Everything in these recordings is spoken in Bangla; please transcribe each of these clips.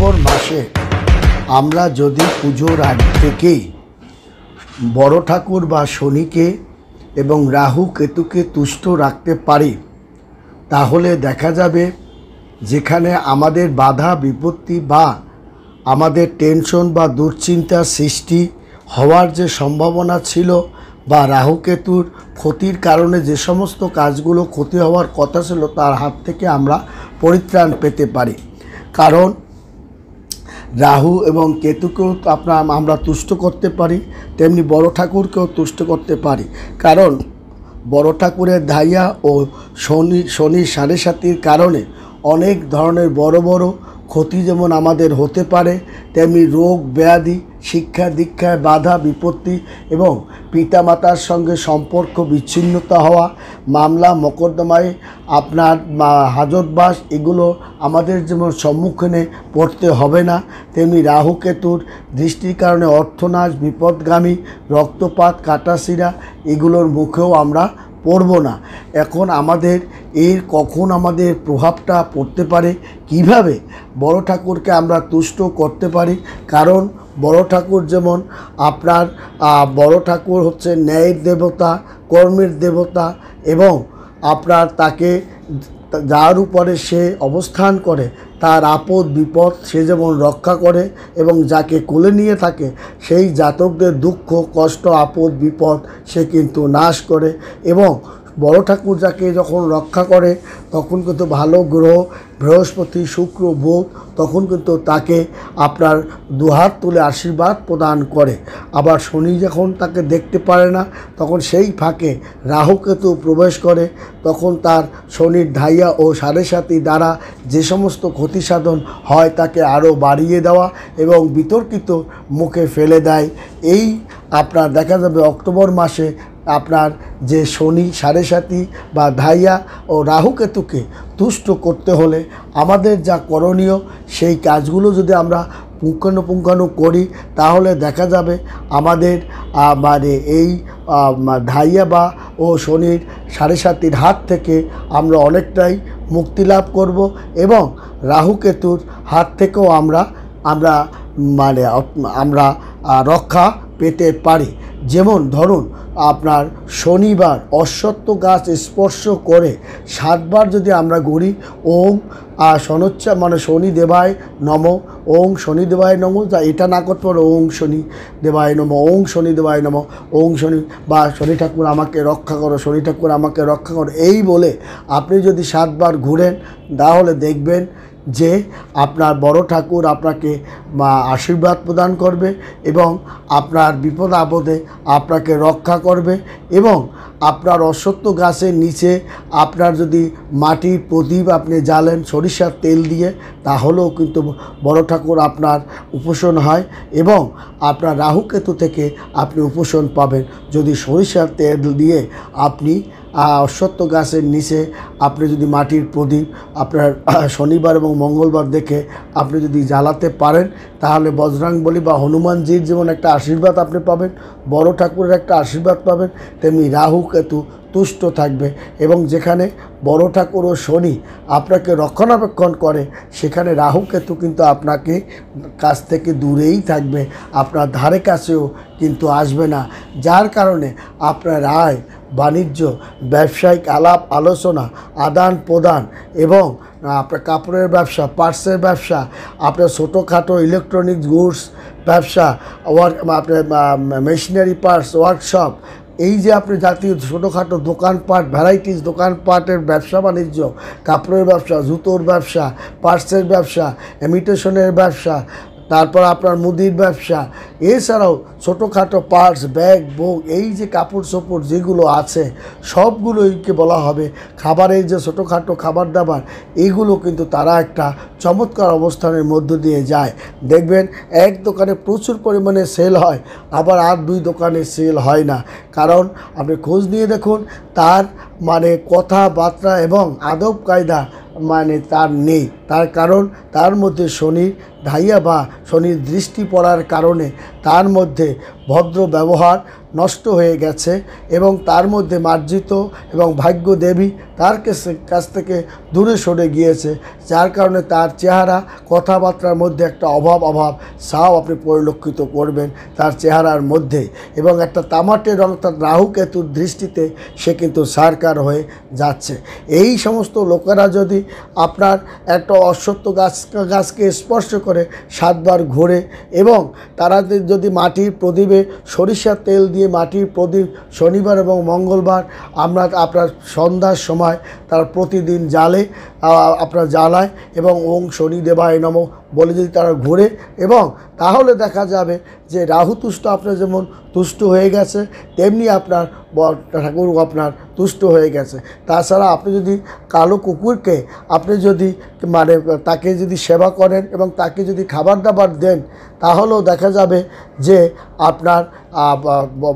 অক্টোবর মাসে আমরা যদি পুজোর আগ থেকেই বড় ঠাকুর বা শনিকে এবং রাহু কেতুকে তুষ্ট রাখতে পারি, তাহলে দেখা যাবে যেখানে আমাদের বাধা বিপত্তি বা আমাদের টেনশন বা দুশ্চিন্তার সৃষ্টি হওয়ার যে সম্ভাবনা ছিল, বা রাহু কেতুর ক্ষতির কারণে যে সমস্ত কাজগুলো ক্ষতি হওয়ার কথা ছিল তার হাত থেকে আমরা পরিত্রাণ পেতে পারি। কারণ রাহু এবং কেতুকেও আমরা তুষ্ট করতে পারি, তেমনি বড় ঠাকুরকেও তুষ্ট করতে পারি। কারণ বড় ঠাকুরের ধাইয়া ও শনির সাড়ে সাতির কারণে অনেক ধরনের বড় বড় ক্ষতি যেমন আমাদের হতে পারে, তেমনি রোগ ব্যাধি, শিক্ষা দীক্ষায় বাধা বিপত্তি এবং পিতামাতার সঙ্গে সম্পর্ক বিচ্ছিন্নতা হওয়া, মামলা মোকদ্দমায় আপনার হাজতবাস, এগুলো আমাদের যেমন সম্মুখীনে পড়তে হবে না, তেমনি রাহু কেতুর দৃষ্টির কারণে অর্থনাশ, বিপদগামী, রক্তপাত, কাটাছিড়া এগুলোর মুখেও আমরা পড়ব না। এখন আমাদের কখন আমাদের প্রভাবটা পড়তে পারে, কিভাবে বড় ঠাকুরকে আমরা তুষ্ট করতে পারি। কারণ বড় ঠাকুর যেমন আপনার বড় ঠাকুর হচ্ছে ন্যায়ের দেবতা, কর্মের দেবতা, এবং আপনার তাকে যার উপরে সে অবস্থান করে তার আপদ বিপদ সে যেমন রক্ষা করে, এবং যাকে কোলে নিয়ে থাকে সেই জাতকদের দুঃখ কষ্ট আপদ বিপদ সে কিন্তু নাশ করে। এবং বড় ঠাকুর যাকে যখন রক্ষা করে তখন কিন্তু ভালো গ্রহ বৃহস্পতি শুক্র বুধ তখন কিন্তু তাকে আপনার দুহাত তুলে আশীর্বাদ প্রদান করে। আবার শনি যখন তাকে দেখতে পারে না তখন সেই ফাঁকে রাহু কেতু প্রবেশ করে, তখন তার শনির ধাইয়া ও সাড়ে সাতি দ্বারা যে সমস্ত ক্ষতি সাধন হয় তাকে আরও বাড়িয়ে দেওয়া এবং বিতর্কিত মুখে ফেলে দেয়। এই আপনার দেখা যাবে অক্টোবর মাসে আপনার যে শনি সাড়ে সাতি বা ধাইয়া ও রাহু কেতুকে তুষ্ট করতে হলে আমাদের যা করণীয় সেই কাজগুলো যদি আমরা পুঙ্খানুপুঙ্খানু করি, তাহলে দেখা যাবে আমাদের মানে এই ধাইয়া বা ও শনির সাড়ে সাতির হাত থেকে আমরা অনেকটাই মুক্তি লাভ করব, এবং রাহু কেতুর হাত থেকেও আমরা রক্ষা পেতে পারি। যেমন ধরুন আপনার শনিবার অশ্বত্থ গাছ স্পর্শ করে 7 বার যদি আমরা ঘুরি ওম শনোচ্চার মানে শনি দেবায় নম, ওং শনি দেবায় নম, যা এটা না করতে পারো ওং শনি দেবায় নম, ওং শনি দেবায় নম, ওং শনি বা শনি ঠাকুর আমাকে রক্ষা করো, শনি ঠাকুর আমাকে রক্ষা করো, এই বলে আপনি যদি 7 বার ঘুরেন তাহলে দেখবেন যে আপনার বড় ঠাকুর আপনাকে আশীর্বাদ প্রদান করবে এবং আপনার বিপদ আপদে আপনাকে রক্ষা করবে। এবং আপনার অশ্বত্থ গাছের নিচে আপনার যদি মাটির প্রদীপ আপনি জ্বালেন সরিষার তেল দিয়ে, তাহলেও কিন্তু বড় ঠাকুর আপনার উপশম হয় এবং আপনার রাহু কেতু থেকে আপনি উপশম পাবেন। যদি সরিষার তেল দিয়ে আপনি অশ্বত্থ গাছের নিচে আপনি যদি মাটির প্রদীপ আপনার শনিবার এবং মঙ্গলবার দেখে আপনি যদি জ্বালাতে পারেন, তাহলে বজরংবলী বা হনুমানজির যেমন একটা আশীর্বাদ আপনি পাবেন, বড় ঠাকুরের একটা আশীর্বাদ পাবেন, তেমনি রাহু কেতু তুষ্ট থাকবে। এবং যেখানে বড় ঠাকুর ও শনি আপনাকে রক্ষণাবেক্ষণ করে সেখানে রাহু কেতু কিন্তু আপনাকে কাছ থেকে দূরেই থাকবে, আপনার ধারে কাছেও কিন্তু আসবে না। যার কারণে আপনার আয় বাণিজ্য, ব্যবসায়িক আলাপ আলোচনা, আদান প্রদান এবং আপনার কাপড়ের ব্যবসা, পার্সের ব্যবসা, আপনার ছোটোখাটো ইলেকট্রনিক্স গুডস ব্যবসা, আপনার মেশিনারি পার্টস ওয়ার্কশপ, এই যে আপনি জাতীয় ছোটোখাটো দোকানপাট, ভ্যারাইটিস দোকানপাটের ব্যবসা বাণিজ্য, কাপড়ের ব্যবসা, জুতোর ব্যবসা, পার্সের ব্যবসা, ইমিটেশনের ব্যবসা, তারপর আপনার মুদির ব্যবসা, এছাড়াও ছোটোখাটো পার্স ব্যাগ বুক, এই যে কাপড় চোপড় যেগুলো আছে সবগুলোইকে বলা হবে খাবারের যে ছোটোখাটো খাবার দাবার, এইগুলো কিন্তু তারা একটা চমৎকার অবস্থানের মধ্য দিয়ে যায়। দেখবেন এক দোকানে প্রচুর পরিমাণে সেল হয়, আবার আর 2 দোকানে সেল হয় না। কারণ আপনি খোঁজ নিয়ে দেখুন তার মানে কথাবার্তা এবং আদব কায়দা তার নেই। তার কারণ তার মধ্যে শনির ধাইয়া বা শনির দৃষ্টি পড়ার কারণে তার মধ্যে ভদ্র ব্যবহার, নষ্ট হয়ে গেছে এবং তার মধ্যে মার্জিত এবং ভাগ্য দেবী তার কাছ থেকে দূরে সরে গিয়েছে, যার কারণে তার চেহারা কথাবার্তার মধ্যে একটা অভাব সাও আপনি পরিলক্ষিত করবেন তার চেহারার মধ্যে। এবং একটা তামাটে রং, তার রাহু কেতুর দৃষ্টিতে সে কিন্তু সারকার হয়ে যাচ্ছে। এই সমস্ত লোকেরা যদি আপনার একটা অশ্বত্থ গাছকে স্পর্শ করে 7 বার ঘোরে এবং তারা যদি মাটির প্রদীপে সরিষার তেল দিয়ে মাটির প্রদীপ শনিবার এবং মঙ্গলবার আপনার সন্ধ্যার সময় তারা প্রতিদিন আপনার জ্বালায় এবং ওং শনি দেবায় নমঃ বলে যদি তারা ঘোরে, এবং তাহলে দেখা যাবে যে রাহু তুষ্ট আপনার যেমন তুষ্ট হয়ে গেছে, তেমনি আপনার ঠাকুর আপনার তুষ্ট হয়ে গেছে। তাছাড়া আপনি যদি কালো কুকুরকে আপনি যদি মানে তাকে যদি সেবা করেন এবং তাকে যদি খাবার দাবার দেন, তাহলেও দেখা যাবে যে আপনার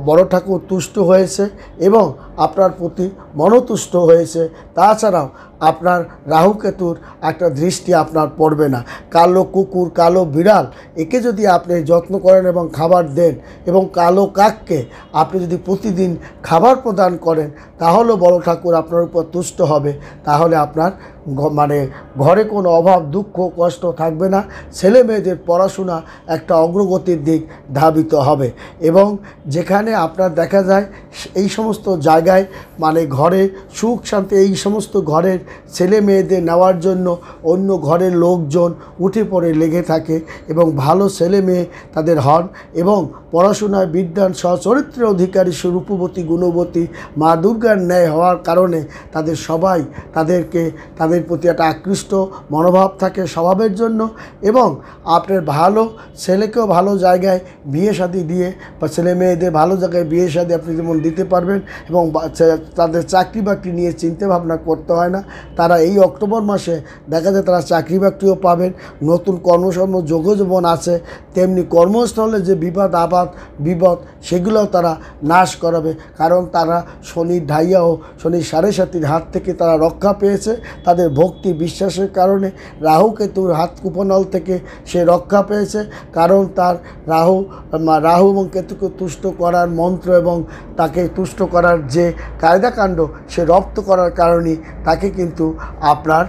বড় ঠাকুর তুষ্ট হয়েছে এবং আপনার প্রতি মনোতুষ্ট হয়েছে। তাছাড়াও আপনার রাহু কেতুর একটা দৃষ্টি আপনার পড়বে না। কালো কুকুর, কালো বিড়াল একে যদি আপনি যত্ন করেন এবং খাবার দেন, এবং কালো কাককে আপনি যদি প্রতিদিন খাবার প্রদান করেন, তাহলেও বড় ঠাকুর আপনার উপর তুষ্ট হবে। তাহলে আপনার মানে ঘরে কোনো অভাব, দুঃখ, কষ্ট থাকবে না। ছেলে মেয়েদের পড়াশোনা একটা অগ্রগতির দিক ধাবিত হবে। এবং যেখানে আপনার দেখা যায় এই সমস্ত জায়গায় মানে ঘরে সুখ শান্তি, এই সমস্ত ঘরের ছেলে মেয়েদের নেওয়ার জন্য অন্য ঘরের লোকজন উঠে পড়ে লেগে থাকে এবং ভালো ছেলে মেয়ে তাদের হন এবং পড়াশোনায় বিদ্যান সচরিত্রের অধিকারী রূপবতী গুণবতী মা দুর্গার ন্যায় হওয়ার কারণে তাদের প্রতি একটা আকৃষ্ট মনোভাব থাকে স্বভাবের জন্য। এবং আপনার ভালো ছেলেকেও ভালো জায়গায় বিয়ে শাদী দিয়ে বা ছেলে মেয়েদের ভালো জায়গায় বিয়ে শাদী আপনি যেমন দিতে পারবেন, এবং তাদের চাকরি বাকরি নিয়ে চিন্তা ভাবনা করতে হয় না। তারা এই অক্টোবর মাসে দেখা যায় তারা চাকরি বাকরিও পাবেন, নতুন কর্মসর্ম যোগজীবন আছে, তেমনি কর্মস্থলে যে বিপদ সেগুলোও তারা নাশ করাবে। কারণ তারা শনির ঢাইয়া ও শনির 7.5 হাত থেকে তারা রক্ষা পেয়েছে। তাদের ভক্তি বিশ্বাসের কারণে রাহু কেতুর হাত কুপনল থেকে সে রক্ষা পেয়েছে। কারণ তার রাহু এবং কেতুকে তুষ্ট করার মন্ত্র এবং তাকে তুষ্ট করার যে কায়দাকাণ্ড সে রপ্ত করার কারণেই তাকে কিন্তু আপনার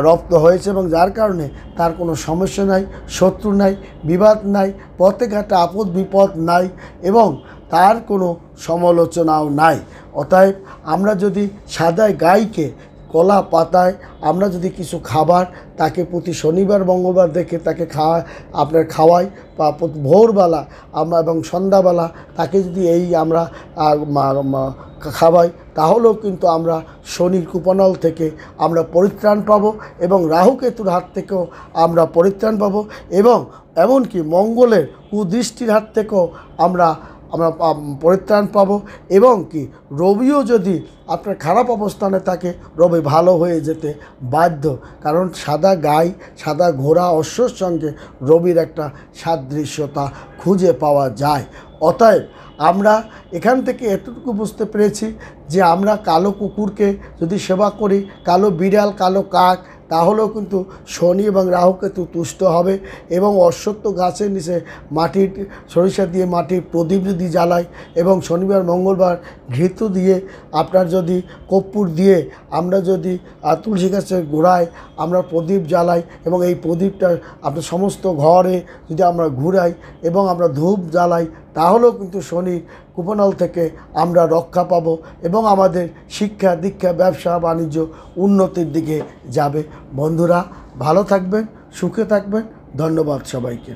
রপ্ত হয়েছে, এবং যার কারণে তার কোনো সমস্যা নাই, শত্রু নাই, বিবাদ নাই, পথে ঘাটে আপদ বিপদ নাই এবং তার কোনো সমালোচনাও নাই। অতএব আমরা যদি সাদা গাইকে কলা পাতায় আমরা যদি কিছু খাবার তাকে প্রতি শনিবার মঙ্গলবার দেখে তাকে খাওয়াই বা ভোরবেলা আমরা এবং সন্ধ্যাবেলা তাকে যদি আমরা খাওয়াই, তাহলেও কিন্তু আমরা শনির কুপনল থেকে আমরা পরিত্রাণ পাবো এবং রাহু কেতুর হাত থেকেও আমরা পরিত্রাণ পাবো, এবং এমনকি মঙ্গলের কুদৃষ্টির হাত থেকেও আমরা পরিত্রাণ পাবো। এবং কি রবিও যদি আপনার খারাপ অবস্থানে থাকে, রবি ভালো হয়ে যেতে বাধ্য। কারণ সাদা গাই, সাদা ঘোড়া, অশ্বর সঙ্গে রবির একটা সাদৃশ্যতা খুঁজে পাওয়া যায়। অতএব আমরা এখান থেকে এতটুকু বুঝতে পেরেছি যে আমরা কালো কুকুরকে যদি সেবা করি, কালো বিড়াল, কালো কাক, তাহলেও কিন্তু শনি এবং রাহুকেতু তুষ্ট হবে। এবং অশ্বত্থ গাছের নিচে মাটির সরিষা দিয়ে মাটির প্রদীপ যদি জ্বালাই এবং শনিবার মঙ্গলবার ঘৃত দিয়ে আপনার যদি কর্পূর দিয়ে আমরা যদি তুলসী গাছের গোড়ায় আমরা প্রদীপ জ্বালাই এবং এই প্রদীপটা আপনার সমস্ত ঘরে যদি আমরা ঘুরাই এবং আমরা ধূপ জ্বালাই, তাহলেও কিন্তু শনি কুপনল থেকে আমরা রক্ষা পাবো এবং আমাদের শিক্ষা দীক্ষা ব্যবসা বাণিজ্য উন্নতির দিকে যাবে। বন্ধুরা ভালো থাকবেন, সুখে থাকবেন। ধন্যবাদ সবাইকে।